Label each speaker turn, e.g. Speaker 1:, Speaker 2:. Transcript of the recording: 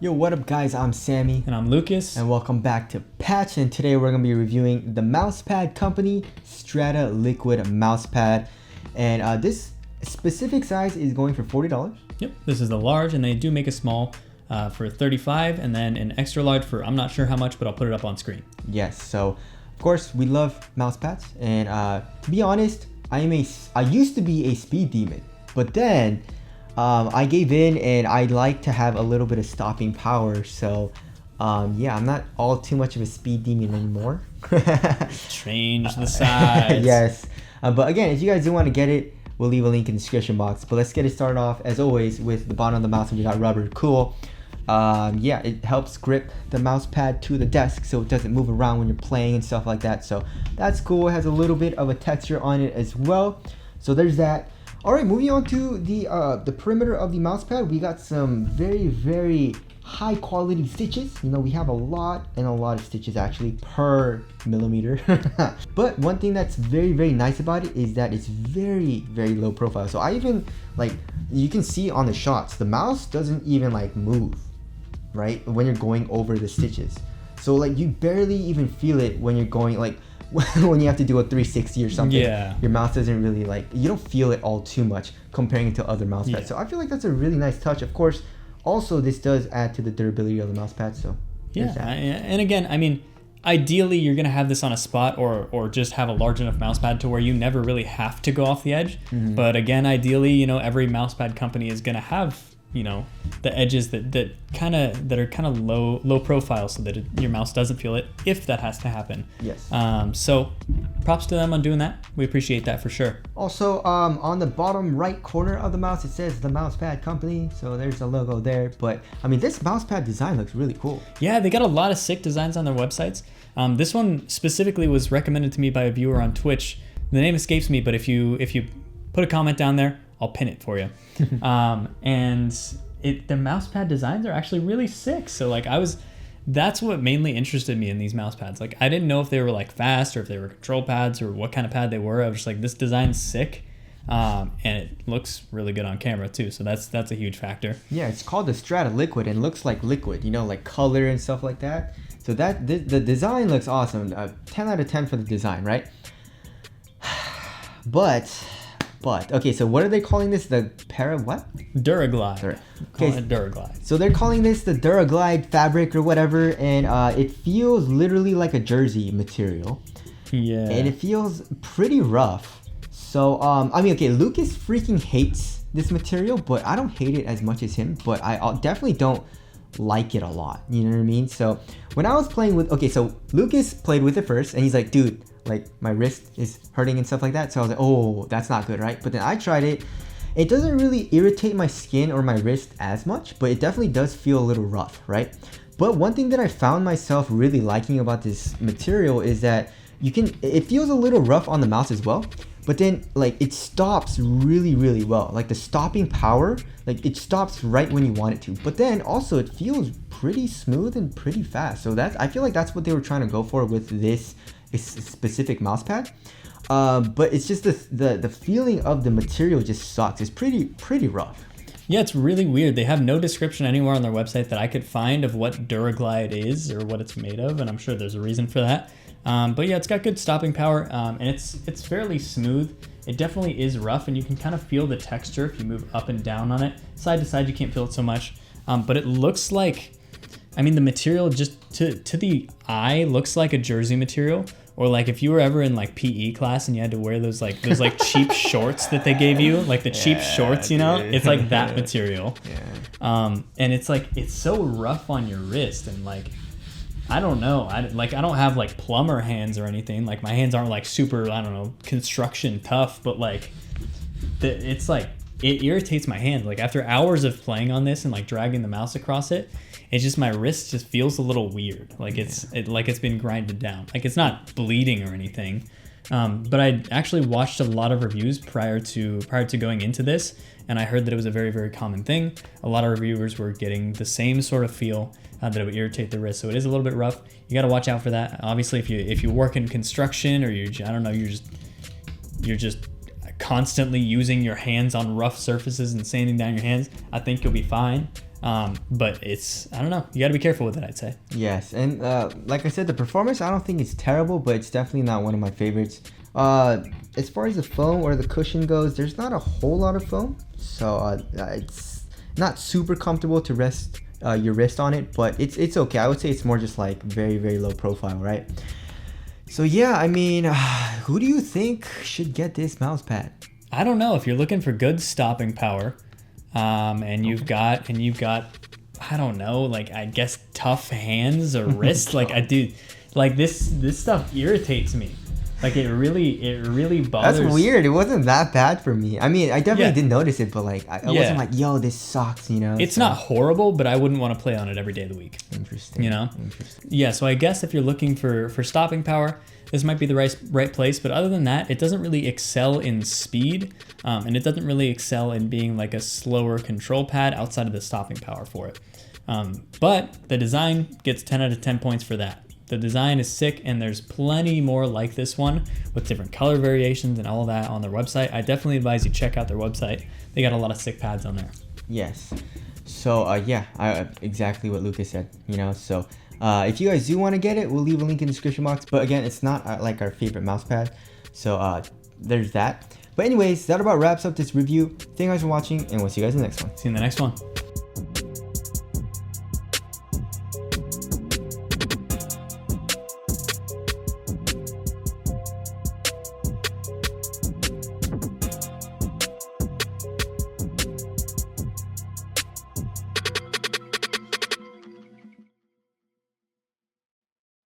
Speaker 1: Yo, what up guys, I'm Sammy.
Speaker 2: And I'm Lucas.
Speaker 1: And welcome back to Patch, and today we're going to be reviewing the Mousepad company Strata liquid mousepad. And this specific size is going for $40.
Speaker 2: Yep, this is the large, and they do make a small for $35, and then an extra large for I'm not sure how much, but I'll put it up on screen.
Speaker 1: Yes, so of course we love mousepads, and to be honest, I used to be a speed demon, but then I gave in and I like to have a little bit of stopping power. So yeah, I'm not all too much of a speed demon anymore.
Speaker 2: Change the size.
Speaker 1: Yes. But again, if you guys do want to get it, we'll leave a link in the description box. But let's get it started off as always with the bottom of the mouse. We got rubber. Cool. Yeah, it helps grip the mouse pad to the desk so it doesn't move around when you're playing and stuff like that. So that's cool. It has a little bit of a texture on it as well. So there's that. All right, moving on to the perimeter of the mouse pad, we got some very high quality stitches. You know, we have a lot of stitches actually per millimeter. But one thing that's very nice about it is that it's very low profile. So I even, like, you can see on the shots, the mouse doesn't even like move, right, when you're going over the stitches. So like you barely even feel it when you're going, like, when you have to do a 360 or something.
Speaker 2: Yeah,
Speaker 1: your mouse doesn't really, like, you don't feel it all too much comparing to other mouse pads. So I feel like that's a really nice touch. Of course, also this does add to the durability of the mouse pad. So
Speaker 2: yeah, and again, I mean, ideally you're gonna have this on a spot or just have a large enough mouse pad to where you never really have to go off the edge. But again, ideally, you know, every mouse pad company is gonna have, you know, the edges that are kind of low profile, so that your mouse doesn't feel it if that has to happen.
Speaker 1: Yes.
Speaker 2: So props to them on doing that. We appreciate that for sure.
Speaker 1: Also, on the bottom right corner of the mouse, it says the Mousepad company. So there's the logo there. But I mean, this mousepad design looks really cool.
Speaker 2: Yeah, they got a lot of sick designs on their websites. This one specifically was recommended to me by a viewer on Twitch. The name escapes me, but if you put a comment down there, I'll pin it for you. And the mousepad designs are actually really sick. So like that's what mainly interested me in these mouse pads. Like I didn't know if they were like fast or if they were control pads or what kind of pad they were. I was just like, this design's sick. And it looks really good on camera too. So that's a huge factor.
Speaker 1: Yeah, it's called the Strata liquid and looks like liquid, you know, like color and stuff like that. So the design looks awesome. 10 out of 10 for the design, right? But okay, so what are they calling this? The
Speaker 2: Duraglide.
Speaker 1: Okay,
Speaker 2: Duraglide.
Speaker 1: So they're calling this the Duraglide fabric or whatever, and it feels literally like a jersey material.
Speaker 2: Yeah.
Speaker 1: And it feels pretty rough. So I mean, okay, Lucas freaking hates this material, but I don't hate it as much as him. But I definitely don't like it a lot. You know what I mean? So when I was playing with, okay, so Lucas played with it first, and he's like, dude, like my wrist is hurting and stuff like that. So I was like, oh, that's not good, right? But then I tried it. It doesn't really irritate my skin or my wrist as much, but it definitely does feel a little rough, right? But one thing that I found myself really liking about this material is that it feels a little rough on the mouse as well, but then like it stops really well. Like the stopping power, like it stops right when you want it to. But then also it feels pretty smooth and pretty fast. So I feel like that's what they were trying to go for with this specific mouse pad. But it's just the feeling of the material just sucks. It's pretty rough.
Speaker 2: Yeah, it's really weird. They have no description anywhere on their website that I could find of what Duraglide is or what it's made of, and I'm sure there's a reason for that. But yeah, it's got good stopping power, and it's fairly smooth. It definitely is rough, and you can kind of feel the texture if you move up and down on it. Side to side, you can't feel it so much. But it looks like, I mean, the material just to the eye looks like a jersey material, or like if you were ever in like PE class and you had to wear those cheap shorts that they gave you, like the cheap shorts, you know, it's like that material. Yeah. And it's like, it's so rough on your wrist, and like, I don't know, I don't have like plumber hands or anything. Like my hands aren't like super, I don't know, construction tough, but like it's like, it irritates my hands. Like after hours of playing on this and like dragging the mouse across it, it's just, my wrist just feels a little weird. Like like it's been grinded down. Like it's not bleeding or anything. But I actually watched a lot of reviews prior to going into this, and I heard that it was a very common thing. A lot of reviewers were getting the same sort of feel, that it would irritate the wrist. So it is a little bit rough. You got to watch out for that. Obviously, if you work in construction, or you're just constantly using your hands on rough surfaces and sanding down your hands, I think you'll be fine. But I don't know. You got to be careful with it, I'd say.
Speaker 1: Yes, and like I said, the performance I don't think it's terrible, but it's definitely not one of my favorites. As far as the foam or the cushion goes, there's not a whole lot of foam, so it's not super comfortable to rest your wrist on it, but it's okay. I would say it's more just like very, very low profile, right? So yeah, I mean, who do you think should get this mouse pad?
Speaker 2: I don't know. If you're looking for good stopping power, and you've got I don't know, like I guess tough hands or wrists, like I do, like this stuff irritates me. Like it really bothers.
Speaker 1: That's weird. It wasn't that bad for me. I mean, I definitely did notice it, but like I wasn't like, yo, this sucks, you know?
Speaker 2: It's not horrible, but I wouldn't want to play on it every day of the week.
Speaker 1: Interesting.
Speaker 2: You know?
Speaker 1: Interesting.
Speaker 2: Yeah, so I guess if you're looking for stopping power, this might be the right place. But other than that, it doesn't really excel in speed, and it doesn't really excel in being like a slower control pad outside of the stopping power for it. But the design gets 10 out of 10 points for that. The design is sick, and there's plenty more like this one with different color variations and all of that on their website. I definitely advise you check out their website. They got a lot of sick pads on there.
Speaker 1: Yes. So yeah, exactly what Lucas said. You know, so if you guys do want to get it, we'll leave a link in the description box. But again, it's not like our favorite mouse pad. So there's that. But anyways, that about wraps up this review. Thank you guys for watching, and we'll see you guys in the next one.
Speaker 2: See you in the next one.